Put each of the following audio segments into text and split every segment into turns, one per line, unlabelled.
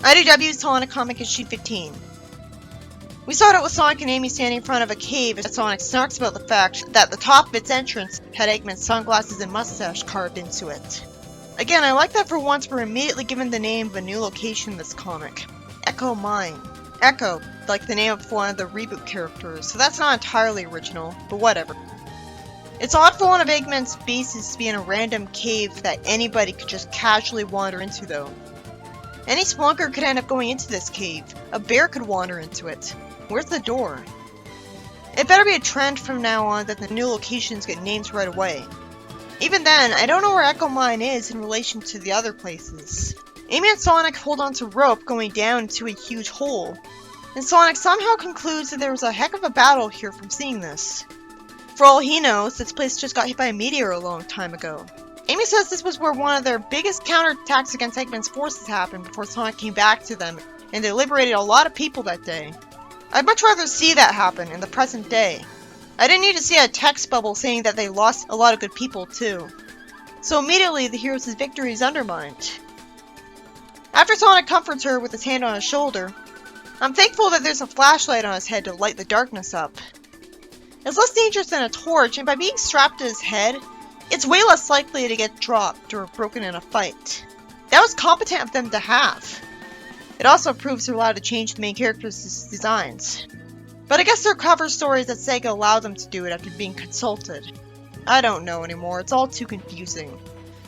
IDW Sonic Comic Issue 15. We start out with Sonic and Amy standing in front of a cave as Sonic snarks about the fact that the top of its entrance had Eggman's sunglasses and mustache carved into it. Again, I like that for once we're immediately given the name of a new location in this comic. Echo Mine. Echo, like the name of one of the reboot characters, so that's not entirely original, but whatever. It's odd for one of Eggman's bases to be in a random cave that anybody could just casually wander into though. Any spelunker could end up going into this cave. A bear could wander into it. Where's the door? It better be a trend from now on that the new locations get names right away. Even then, I don't know where Echo Mine is in relation to the other places. Amy and Sonic hold onto rope going down into a huge hole, and Sonic somehow concludes that there was a heck of a battle here from seeing this. For all he knows, this place just got hit by a meteor a long time ago. Amy says this was where one of their biggest counterattacks against Eggman's forces happened before Sonic came back to them, and they liberated a lot of people that day. I'd much rather see that happen in the present day. I didn't need to see a text bubble saying that they lost a lot of good people too. So immediately the hero's victory is undermined. After Sonic comforts her with his hand on his shoulder, I'm thankful that there's a flashlight on his head to light the darkness up. It's less dangerous than a torch, and by being strapped to his head, it's way less likely to get dropped or broken in a fight. That was competent of them to have. It also proves they're allowed to change the main character's designs. But I guess they're cover stories that Sega allowed them to do it after being consulted. I don't know anymore, it's all too confusing.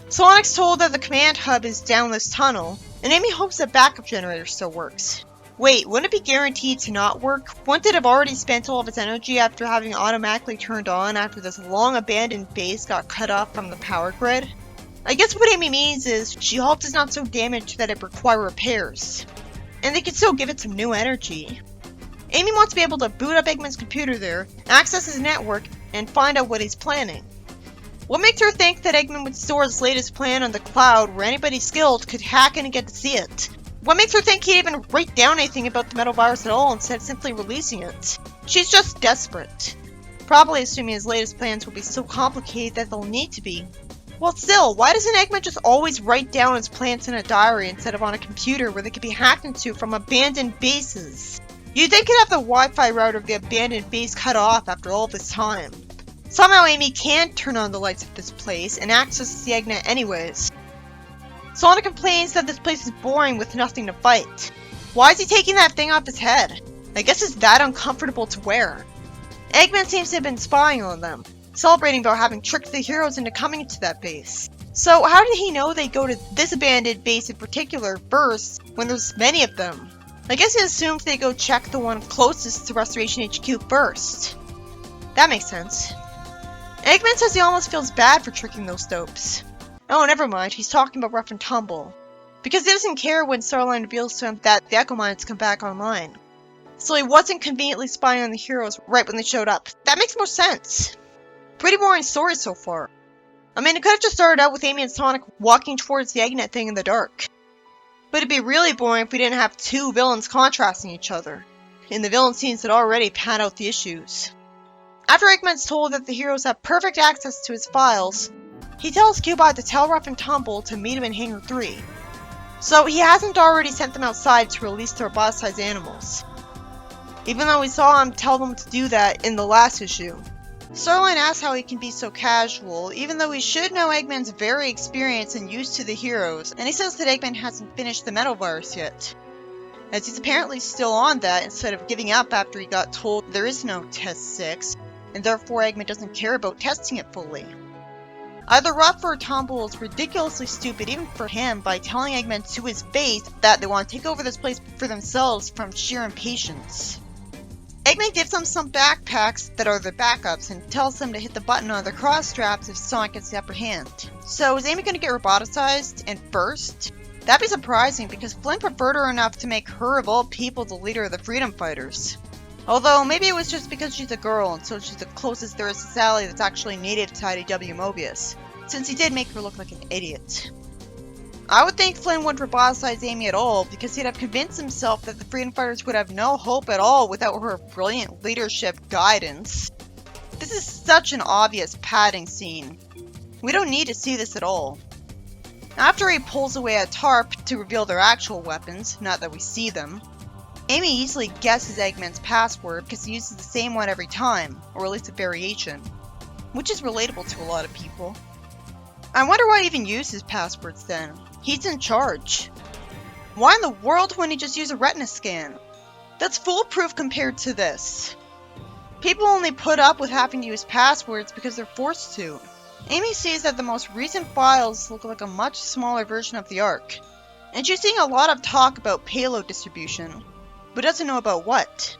Sonic's told that the command hub is down this tunnel, and Amy hopes that backup generator still works. Wait, wouldn't it be guaranteed to not work? Wouldn't it have already spent all of its energy after having automatically turned on after this long abandoned base got cut off from the power grid? I guess what Amy means is she hopes it's not so damaged that it requires repairs. And they could still give it some new energy. Amy wants to be able to boot up Eggman's computer there, access his network, and find out what he's planning. What makes her think that Eggman would store his latest plan on the cloud where anybody skilled could hack in and get to see it? What makes her think he'd even write down anything about the metal virus at all instead of simply releasing it? She's just desperate. Probably assuming his latest plans will be so complicated that they'll need to be. Well still, why doesn't Eggman just always write down his plans in a diary instead of on a computer where they could be hacked into from abandoned bases? You'd think he'd have the Wi-Fi router of the abandoned base cut off after all this time. Somehow Amy can turn on the lights of this place and access the Eggnet anyways. Sonic complains that this place is boring with nothing to fight. Why is he taking that thing off his head? I guess it's that uncomfortable to wear. Eggman seems to have been spying on them, celebrating about having tricked the heroes into coming to that base. So how did he know they go to this abandoned base in particular first when there's many of them? I guess he assumed they go check the one closest to Restoration HQ first. That makes sense. Eggman says he almost feels bad for tricking those dopes. Oh, never mind, he's talking about Rough and Tumble. Because he doesn't care when Starline reveals to him that the Echo Mines come back online. So he wasn't conveniently spying on the heroes right when they showed up. That makes more sense. Pretty boring story so far. I mean, it could have just started out with Amy and Sonic walking towards the Eggnet thing in the dark. But it'd be really boring if we didn't have two villains contrasting each other. In the villain scenes that already pad out the issues. After Eggman's told that the heroes have perfect access to his files, he tells Cubot to tell Rough and Tumble to meet him in Hangar 3. So he hasn't already sent them outside to release their roboticized animals. Even though we saw him tell them to do that in the last issue. Starline asks how he can be so casual, even though he should know Eggman's very experienced and used to the heroes, and he says that Eggman hasn't finished the metal virus yet. As he's apparently still on that instead of giving up after he got told there is no Test 6, and therefore Eggman doesn't care about testing it fully. Either Rough or Tumble is ridiculously stupid even for him by telling Eggman to his face that they want to take over this place for themselves from sheer impatience. Eggman gives them some backpacks that are their backups and tells them to hit the button on their cross straps if Sonic gets the upper hand. So is Amy going to get roboticized and first? That'd be surprising because Flynn preferred her enough to make her of all people the leader of the Freedom Fighters. Although maybe it was just because she's a girl and so she's the closest there is to Sally that's actually native to IDW Mobius, since he did make her look like an idiot. I would think Flynn wouldn't roboticize Amy at all because he'd have convinced himself that the Freedom Fighters would have no hope at all without her brilliant leadership guidance. This is such an obvious padding scene. We don't need to see this at all. After he pulls away a tarp to reveal their actual weapons, not that we see them, Amy easily guesses Eggman's password because he uses the same one every time, or at least a variation, which is relatable to a lot of people. I wonder why he even uses passwords then. He's in charge. Why in the world wouldn't he just use a retina scan? That's foolproof compared to this. People only put up with having to use passwords because they're forced to. Amy sees that the most recent files look like a much smaller version of the Ark, and she's seeing a lot of talk about payload distribution, but doesn't know about what.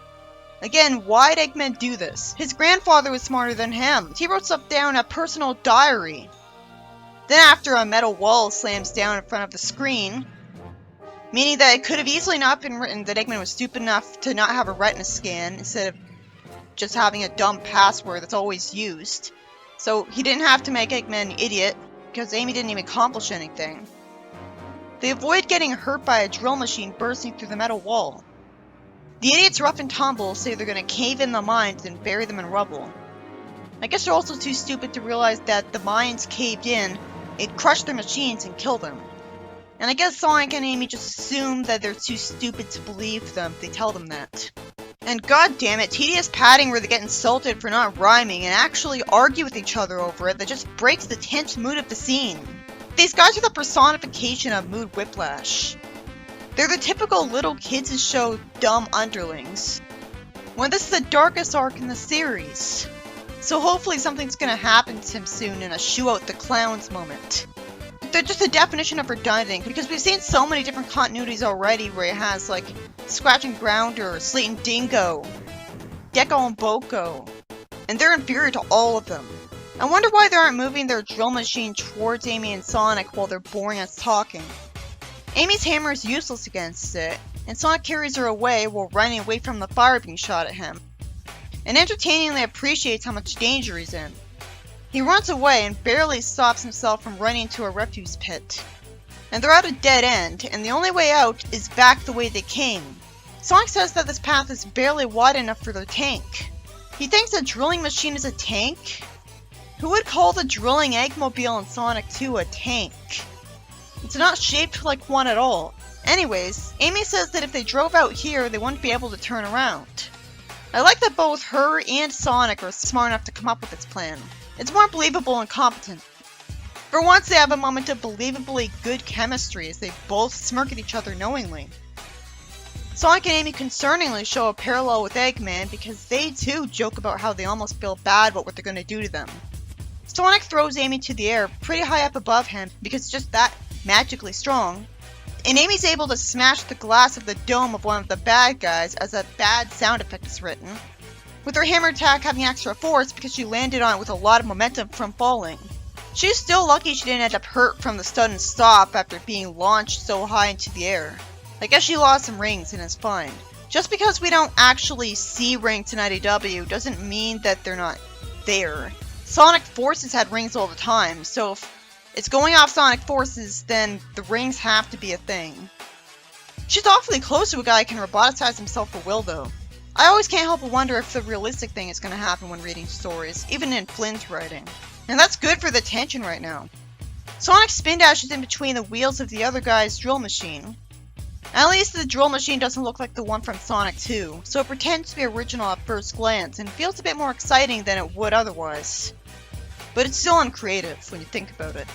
Again, why'd Eggman do this? His grandfather was smarter than him. He wrote stuff down in a personal diary. Then after a metal wall slams down in front of the screen, meaning that it could have easily not been written that Eggman was stupid enough to not have a retina scan instead of just having a dumb password that's always used. So he didn't have to make Eggman an idiot, because Amy didn't even accomplish anything. They avoid getting hurt by a drill machine bursting through the metal wall. The idiots rough and tumble say they're going to cave in the mines and bury them in rubble. I guess they're also too stupid to realize that the mines caved in, it'd crush their machines and kill them. And I guess Sonic and Amy just assume that they're too stupid to believe them if they tell them that. And goddammit, tedious padding where they get insulted for not rhyming and actually argue with each other over it that just breaks the tense mood of the scene. These guys are the personification of mood whiplash. They're the typical little kids' show dumb underlings. When this is the darkest arc in the series. So hopefully something's gonna happen to him soon in a shoo out the clowns moment. They're just a definition of redundant, because we've seen so many different continuities already where it has like Scratch and Grounder, Slate and Dingo, Gecko and Boko, and they're inferior to all of them. I wonder why they aren't moving their drill machine towards Amy and Sonic while they're boring us talking. Amy's hammer is useless against it, and Sonic carries her away while running away from the fire being shot at him, and entertainingly appreciates how much danger he's in. He runs away and barely stops himself from running into a refuse pit. And they're at a dead end, and the only way out is back the way they came. Sonic says that this path is barely wide enough for their tank. He thinks a drilling machine is a tank? Who would call the drilling Eggmobile in Sonic 2 a tank? It's not shaped like one at all. Anyways, Amy says that if they drove out here, they wouldn't be able to turn around. I like that both her and Sonic are smart enough to come up with this plan. It's more believable and competent. For once, they have a moment of believably good chemistry as they both smirk at each other knowingly. Sonic and Amy concerningly show a parallel with Eggman because they too joke about how they almost feel bad about what they're going to do to them. Sonic throws Amy to the air pretty high up above him because it's just that magically strong, and Amy's able to smash the glass of the dome of one of the bad guys as a bad sound effect is written, with her hammer attack having extra force because she landed on it with a lot of momentum from falling. She's still lucky she didn't end up hurt from the sudden stop after being launched so high into the air. I guess she lost some rings and is fine. Just because we don't actually see rings in IDW doesn't mean that they're not there. Sonic Forces had rings all the time, so if it's going off Sonic Forces, then the rings have to be a thing. She's awfully close to a guy who can roboticize himself for will though. I always can't help but wonder if the realistic thing is going to happen when reading stories, even in Flynn's writing. And that's good for the tension right now. Sonic spin dashes in between the wheels of the other guy's drill machine. At least the drill machine doesn't look like the one from Sonic 2, so it pretends to be original at first glance and feels a bit more exciting than it would otherwise. But it's still uncreative when you think about it.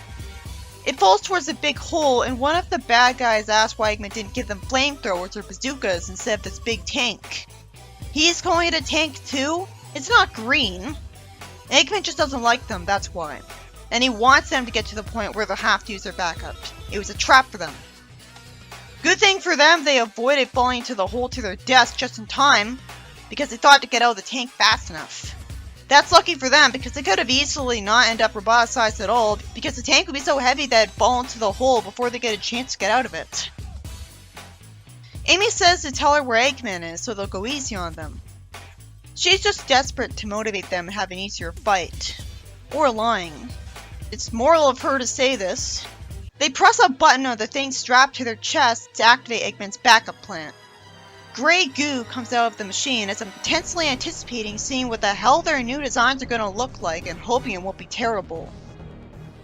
It falls towards a big hole, and one of the bad guys asks why Eggman didn't give them flamethrowers or bazookas instead of this big tank. He's calling it a tank too? It's not green. Eggman just doesn't like them, that's why. And he wants them to get to the point where they'll have to use their backup. It was a trap for them. Good thing for them, they avoided falling into the hole to their death just in time, because they thought to get out of the tank fast enough. That's lucky for them, because they could have easily not end up roboticized at all, because the tank would be so heavy that it'd fall into the hole before they get a chance to get out of it. Amy says to tell her where Eggman is so they'll go easy on them. She's just desperate to motivate them and have an easier fight. Or lying. It's moral of her to say this. They press a button on the thing strapped to their chest to activate Eggman's backup plan. Gray goo comes out of the machine as I'm intensely anticipating seeing what the hell their new designs are going to look like and hoping it won't be terrible.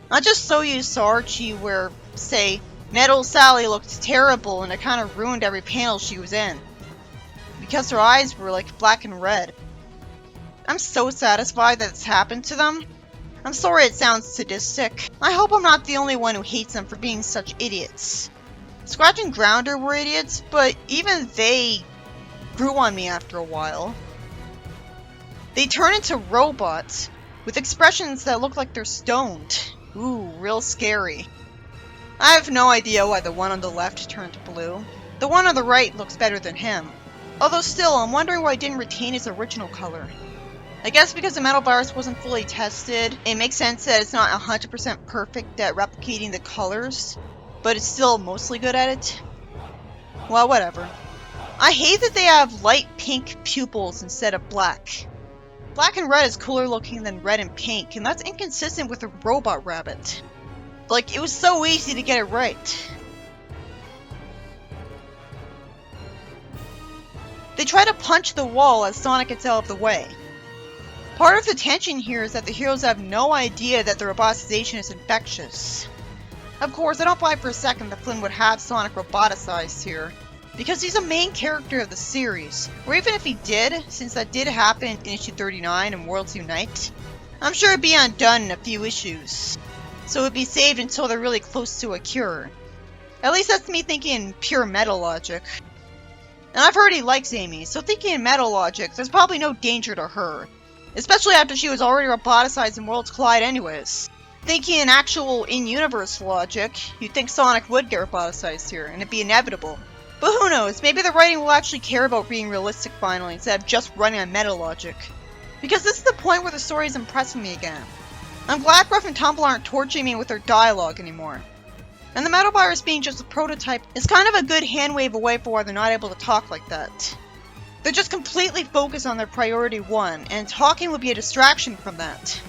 Not just so used to Archie where, say, Metal Sally looked terrible and it kind of ruined every panel she was in. Because her eyes were like black and red. I'm so satisfied that it's happened to them. I'm sorry it sounds sadistic. I hope I'm not the only one who hates them for being such idiots. Scratch and Grounder were idiots, but even they grew on me after a while. They turn into robots with expressions that look like they're stoned. Ooh, real scary. I have no idea why the one on the left turned blue. The one on the right looks better than him. Although still, I'm wondering why he didn't retain his original color. I guess because the metal virus wasn't fully tested, it makes sense that it's not 100% perfect at replicating the colors, but it's still mostly good at it. Well, whatever. I hate that they have light pink pupils instead of black. Black and red is cooler looking than red and pink, and that's inconsistent with a robot rabbit. Like, it was so easy to get it right. They try to punch the wall as Sonic gets out of the way. Part of the tension here is that the heroes have no idea that the roboticization is infectious. Of course, I don't buy for a second that Flynn would have Sonic roboticized here, because he's a main character of the series, or even if he did, since that did happen in issue 39 in Worlds Unite, I'm sure it'd be undone in a few issues, so it'd be saved until they're really close to a cure. At least that's me thinking in pure meta logic. And I've heard he likes Amy, so thinking in meta logic, there's probably no danger to her. Especially after she was already roboticized in Worlds Collide anyways. Thinking in actual in-universe logic, you'd think Sonic would get roboticized here, and it'd be inevitable. But who knows, maybe the writing will actually care about being realistic finally, instead of just running on meta logic. Because this is the point where the story is impressing me again. I'm glad Ruff and Tumble aren't torturing me with their dialogue anymore. And the metal virus being just a prototype is kind of a good hand wave away for why they're not able to talk like that. They're just completely focused on their priority one, and talking would be a distraction from that.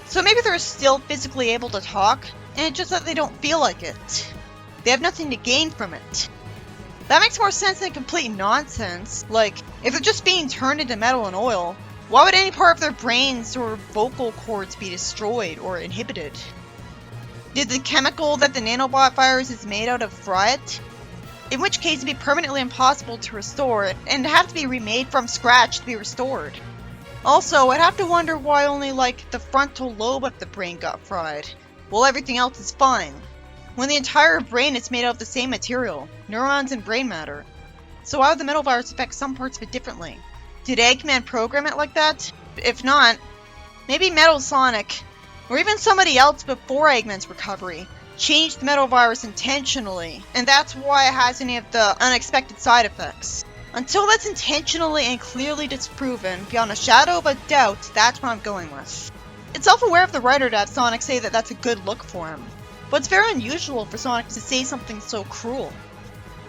So maybe they're still physically able to talk, and it's just that they don't feel like it. They have nothing to gain from it. That makes more sense than complete nonsense. Like, if they're just being turned into metal and oil, why would any part of their brains or vocal cords be destroyed or inhibited? Did the chemical that the nanobot virus is made out of fry it? In which case it'd be permanently impossible to restore it, and have to be remade from scratch to be restored. Also, I'd have to wonder why only, like, the frontal lobe of the brain got fried, while everything else is fine. When the entire brain is made out of the same material, neurons and brain matter. So why would the metal virus affect some parts of it differently? Did Eggman program it like that? If not, maybe Metal Sonic, or even somebody else before Eggman's recovery, changed the metal virus intentionally, and that's why it has any of the unexpected side effects. Until that's intentionally and clearly disproven, beyond a shadow of a doubt, that's what I'm going with. It's self-aware of the writer to have Sonic say that that's a good look for him, but it's very unusual for Sonic to say something so cruel.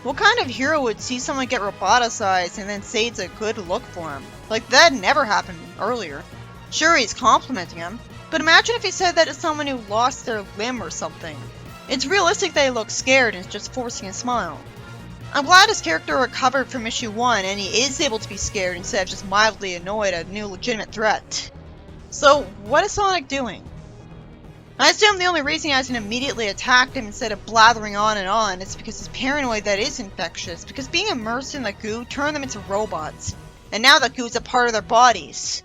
What kind of hero would see someone get roboticized and then say it's a good look for him? Like, that never happened earlier. Sure, he's complimenting him, but imagine if he said that to someone who lost their limb or something. It's realistic that he looks scared and is just forcing a smile. I'm glad his character recovered from issue 1 and he is able to be scared instead of just mildly annoyed at a new legitimate threat. So, what is Sonic doing? I assume the only reason he hasn't immediately attacked him instead of blathering on is because he's paranoid that it is infectious, because being immersed in the goo turned them into robots, and now that goo is a part of their bodies.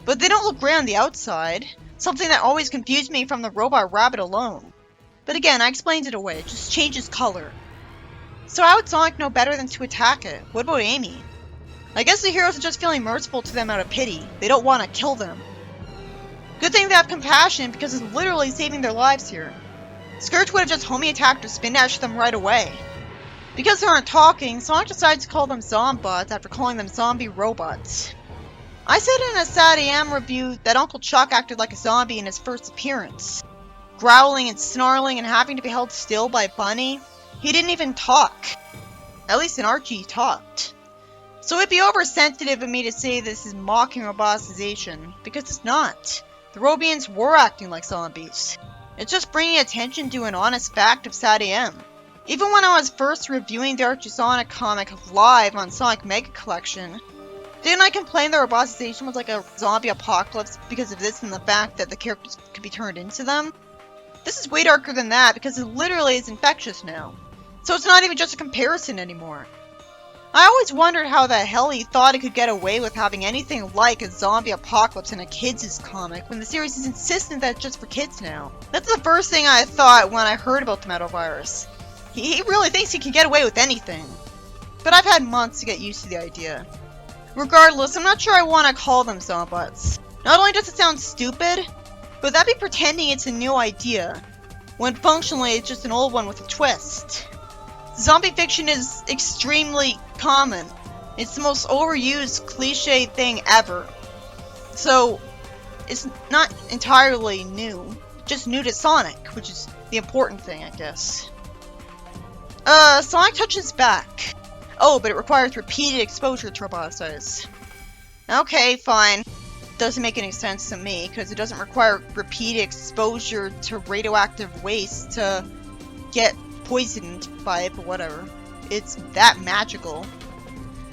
But they don't look great on the outside, something that always confused me from the robot rabbit alone. But again, I explained it away, it just changes color. So how would Sonic know better than to attack it? What about Amy? I guess the heroes are just feeling merciful to them out of pity. They don't want to kill them. Good thing they have compassion because it's literally saving their lives here. Scourge would have just homie attacked or spin dashed them right away. Because they aren't talking, Sonic decides to call them Zombots after calling them zombie robots. I said in a Sad AM review that Uncle Chuck acted like a zombie in his first appearance. Growling and snarling and having to be held still by Bunny. He didn't even talk. At least in Archie he talked. So it'd be oversensitive of me to say this is mocking roboticization, because it's not. The Robians were acting like zombies. It's just bringing attention to an honest fact of Sad AM. Even when I was first reviewing the Archie Sonic comic live on Sonic Mega Collection, didn't I complain that roboticization was like a zombie apocalypse because of this and the fact that the characters could be turned into them? This is way darker than that because it literally is infectious now. So it's not even just a comparison anymore. I always wondered how the hell he thought he could get away with having anything like a zombie apocalypse in a kids' comic when the series is insistent that it's just for kids now. That's the first thing I thought when I heard about the metal virus. He really thinks he can get away with anything. But I've had months to get used to the idea. Regardless, I'm not sure I want to call them zombots. Not only does it sound stupid, but that'd be pretending it's a new idea, when functionally it's just an old one with a twist. Zombie fiction is extremely common. It's the most overused cliche thing ever. So, it's not entirely new. Just new to Sonic, which is the important thing, I guess. Sonic touches back. Oh, but it requires repeated exposure to roboticize. Okay, fine. Doesn't make any sense to me, because it doesn't require repeated exposure to radioactive waste to get poisoned by it, but whatever. It's that magical.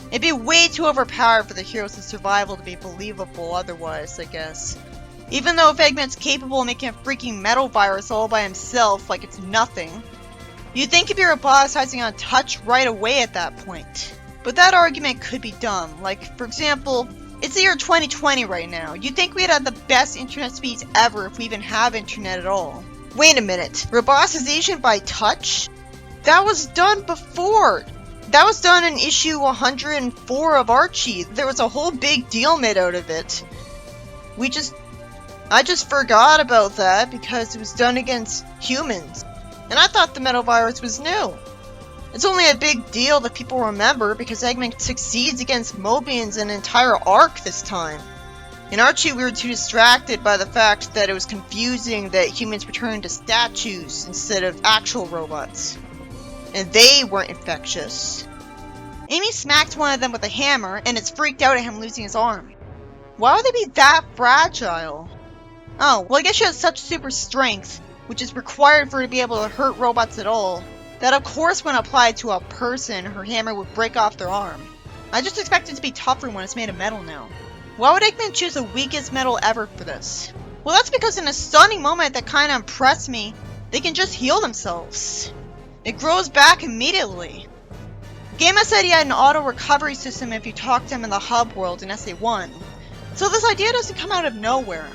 It'd be way too overpowered for the heroes' survival to be believable otherwise, I guess. Even though if Eggman's capable of making a freaking metal virus all by himself like it's nothing, you'd think he'd be roboticizing on touch right away at that point. But that argument could be dumb. Like, for example, it's the year 2020 right now. You'd think we'd have the best internet speeds ever if we even have internet at all. Wait a minute, roboticization by touch? That was done before. That was done in issue 104 of Archie. There was a whole big deal made out of it. I just forgot about that because it was done against humans. And I thought the metal virus was new. It's only a big deal that people remember because Eggman succeeds against Mobians an entire arc this time. In Archie, we were too distracted by the fact that it was confusing that humans returned to statues instead of actual robots. And they weren't infectious. Amy smacked one of them with a hammer, and it's freaked out at him losing his arm. Why would they be that fragile? Oh, well I guess she has such super strength, which is required for her to be able to hurt robots at all, that of course when applied to a person, her hammer would break off their arm. I just expect it to be tougher when it's made of metal now. Why would Eggman choose the weakest metal ever for this? Well, that's because in a stunning moment that kinda impressed me, they can just heal themselves. It grows back immediately. Gamma said he had an auto recovery system if you talked to him in the hub world in SA1. So this idea doesn't come out of nowhere.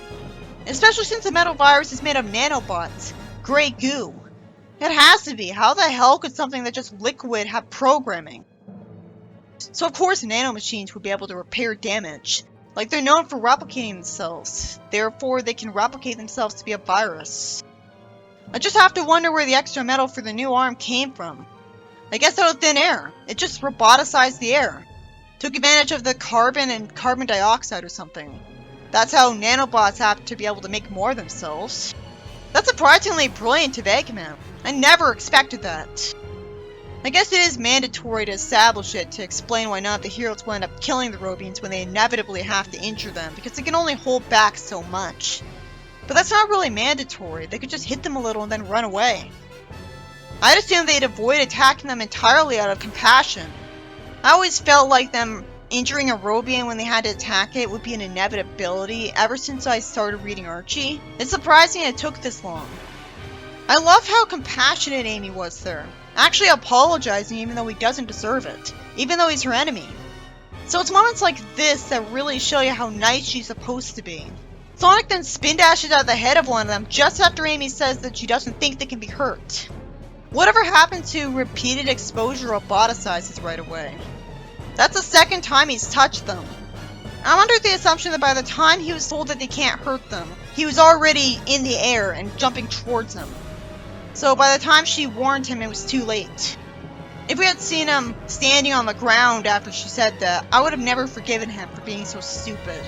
Especially since the metal virus is made of nanobots, gray goo. It has to be. How the hell could something that just liquid have programming? So of course nanomachines would be able to repair damage. Like they're known for replicating themselves. Therefore they can replicate themselves to be a virus. I just have to wonder where the extra metal for the new arm came from. I guess out of thin air. It just roboticized the air. Took advantage of the carbon and carbon dioxide or something. That's how nanobots have to be able to make more of themselves. That's surprisingly brilliant of Eggman. I never expected that. I guess it is mandatory to establish it to explain why none of the heroes will end up killing the Robians when they inevitably have to injure them, because they can only hold back so much. But that's not really mandatory. They could just hit them a little and then run away. I'd assume they'd avoid attacking them entirely out of compassion. I always felt like them injuring a Robian when they had to attack it would be an inevitability ever since I started reading Archie. It's surprising it took this long. I love how compassionate Amy was there. Actually apologizing even though he doesn't deserve it. Even though he's her enemy. So it's moments like this that really show you how nice she's supposed to be. Sonic then spin dashes at the head of one of them just after Amy says that she doesn't think they can be hurt. Whatever happened to repeated exposure roboticizes right away? That's the second time he's touched them. I'm under the assumption that by the time he was told that they can't hurt them, he was already in the air and jumping towards them. So by the time she warned him, it was too late. If we had seen him standing on the ground after she said that, I would have never forgiven him for being so stupid.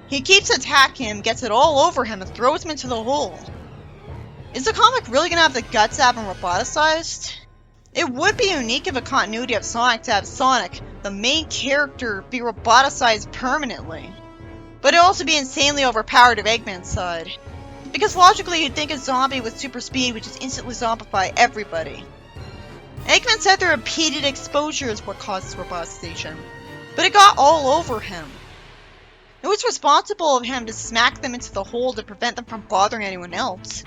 He keeps attacking him, gets it all over him, and throws him into the hole. Is the comic really gonna have the guts to have him roboticized? It would be unique of a continuity of Sonic to have Sonic, the main character, be roboticized permanently. But it'd also be insanely overpowered of Eggman's side. Because logically you'd think a zombie with super speed would just instantly zombify everybody. Eggman said the repeated exposure is what causes roboticization, but it got all over him. It was responsible of him to smack them into the hole to prevent them from bothering anyone else.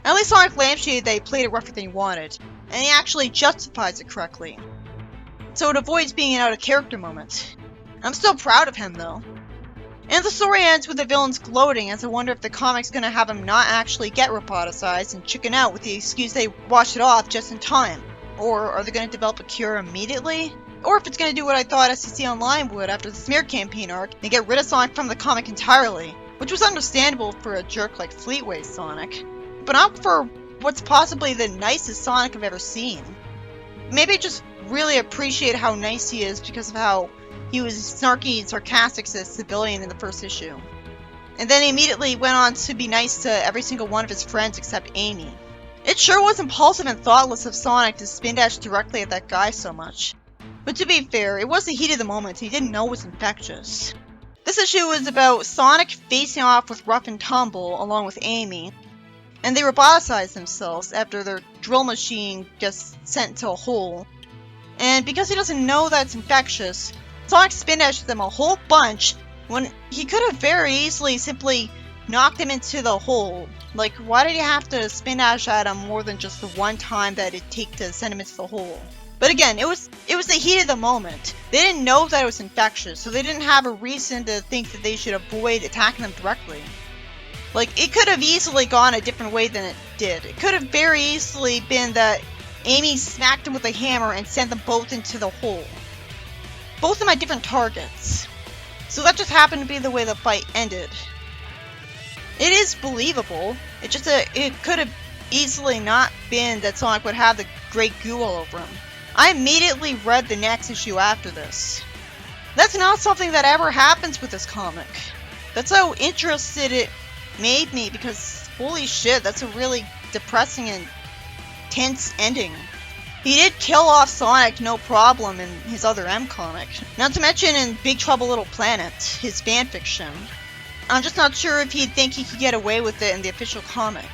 At least Sonic lampshaded that he played it rougher than he wanted, and he actually justifies it correctly. So it avoids being an out-of-character moment. I'm still proud of him, though. And the story ends with the villains gloating as I wonder if the comic's gonna have him not actually get roboticized and chicken out with the excuse they washed it off just in time. Or are they gonna develop a cure immediately? Or if it's gonna do what I thought SCC Online would after the smear campaign arc and get rid of Sonic from the comic entirely, which was understandable for a jerk like Fleetway Sonic. But not for what's possibly the nicest Sonic I've ever seen. Maybe I just really appreciate how nice he is because of how he was snarky and sarcastic as a civilian in the first issue. And then he immediately went on to be nice to every single one of his friends except Amy. It sure was impulsive and thoughtless of Sonic to spin dash directly at that guy so much. But to be fair, it was the heat of the moment and he didn't know it was infectious. This issue was about Sonic facing off with Rough and Tumble along with Amy, and they roboticized themselves after their drill machine gets sent into a hole. And because he doesn't know that it's infectious, Sonic spin dashes them a whole bunch when he could have very easily simply knocked him into the hole. Like, why did he have to spin dash at him more than just the one time that it'd take to send him into the hole? But again, it was the heat of the moment. They didn't know that it was infectious, so they didn't have a reason to think that they should avoid attacking them directly. Like, it could have easily gone a different way than it did. It could have very easily been that Amy smacked him with a hammer and sent them both into the hole. Both of them had different targets. So that just happened to be the way the fight ended. It is believable. It could have easily not been that Sonic would have the great goo all over him. I immediately read the next issue after this. That's not something that ever happens with this comic. That's how interested it made me, because holy shit, that's a really depressing and tense ending. He did kill off Sonic no problem in his other M comic, not to mention in Big Trouble Little Planet, his fanfiction. I'm just not sure if he'd think he could get away with it in the official comic.